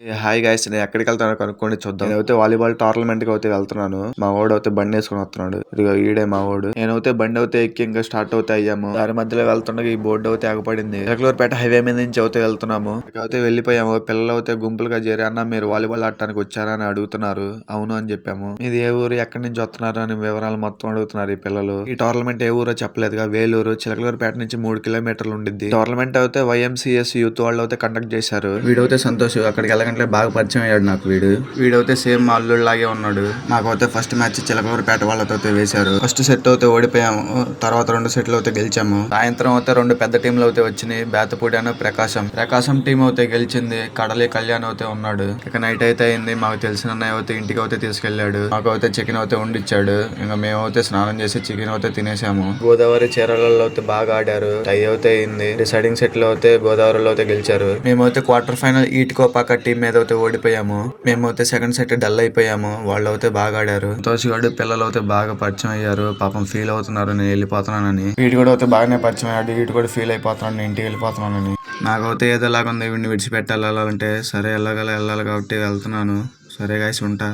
Hi guys, నేను ఎక్కడికి వెళ్తానో కనుక్కొని చూద్దాం. నేనైతే వాలీబాల్ టోర్నమెంట్ కి అయితే వెళ్తున్నాను. మా వాడు అయితే బండి వేసుకుని వస్తున్నాడు. ఇదిగో ఈడే మా వాడు. నేనైతే బండి అయితే ఎక్కి ఇంకా స్టార్ట్ అవుతే అయ్యాము. దాని మధ్యలో వెళ్తుండగా ఈ బోర్డు అయితే ఆగపడింది. చిలకలూరుపేట హైవే మీద నుంచి అయితే వెళ్తున్నాము. అయితే వెళ్ళిపోయాము. పిల్లలు అయితే గుంపులుగా చేరి అన్న మీరు వాలీబాల్ ఆడటానికి వచ్చారా అని అడుగుతున్నారు. అవును అని చెప్పాము. ఇది ఏ ఊరు, ఎక్కడి నుంచి వస్తున్నారు అని వివరాలు మొత్తం అడుగుతున్నారు ఈ పిల్లలు. ఈ టోర్నమెంట్ ఏ ఊరో చెప్పలేదుగా. వేలూరు చిలకలూరుపేట నుంచి 3 కిలోమీటర్లు ఉండిద్ది. టోర్నమెంట్ అయితే వైఎంసీఎస్ యూత్ వాళ్ళు అయితే కండక్ట్ చేశారు. వీడైతే సంతోష్ అక్కడికి వెళ్ళగానే బాగా పరిచయం అయ్యాడు నాకు. వీడైతే సేమ్ మా అల్లుడు లాగే ఉన్నాడు. మాకైతే ఫస్ట్ మ్యాచ్ చిలకలూరుపేట వాళ్ళతో వేశారు. ఫస్ట్ సెట్ అయితే ఓడిపోయాము. తర్వాత 2 సెట్లు అయితే గెలిచాము. సాయంత్రం అయితే 2 పెద్ద టీంలు అయితే వచ్చినాయి. బేతపూడి అనే ప్రకాశం టీం అయితే గెలిచింది. కడలి కళ్యాణ్ అయితే ఉన్నాడు. ఇక నైట్ అయితే అయింది. మాకు తెలిసిన అన్నయ్య అయితే ఇంటికి అయితే తీసుకెళ్లాడు. మాకు అయితే చికెన్ అయితే వండిచ్చాడు. ఇంకా మేమైతే స్నానం చేసి చికెన్ అయితే తినేసాము. గోదావరి చీరలలో అయితే బాగా ఆడారు. టై అయితే అయింది. డిసైడింగ్ సెట్ లో అయితే గోదావరిలో అయితే గెలిచారు. మేమైతే క్వార్టర్ ఫైనల్ ఈటికోపాక టీం మీద అయితే ఓడిపోయాము. మేమైతే సెకండ్ సెట్ డల్ అయిపోయాము. వాళ్ళు అయితే బాగా ఆడారు. తోసిగాడు పిల్లలు అయితే బాగా పరిచయం అయ్యారు. పాపం ఫీల్ అవుతున్నారు నేను వెళ్ళిపోతున్నానని. వీటి కూడా అయితే బాగానే పరిచయం అయ్యాడు. వీటి కూడా ఫీల్ అయిపోతున్నాను నేను ఇంటికి వెళ్ళిపోతున్నానని. నాకైతే ఏదోలాగా ఉంది వీడిని విడిచిపెట్టాలంటే సరే వెళ్ళాలి కాబట్టి వెళ్తున్నాను. సరే గైస్ ఉంటా.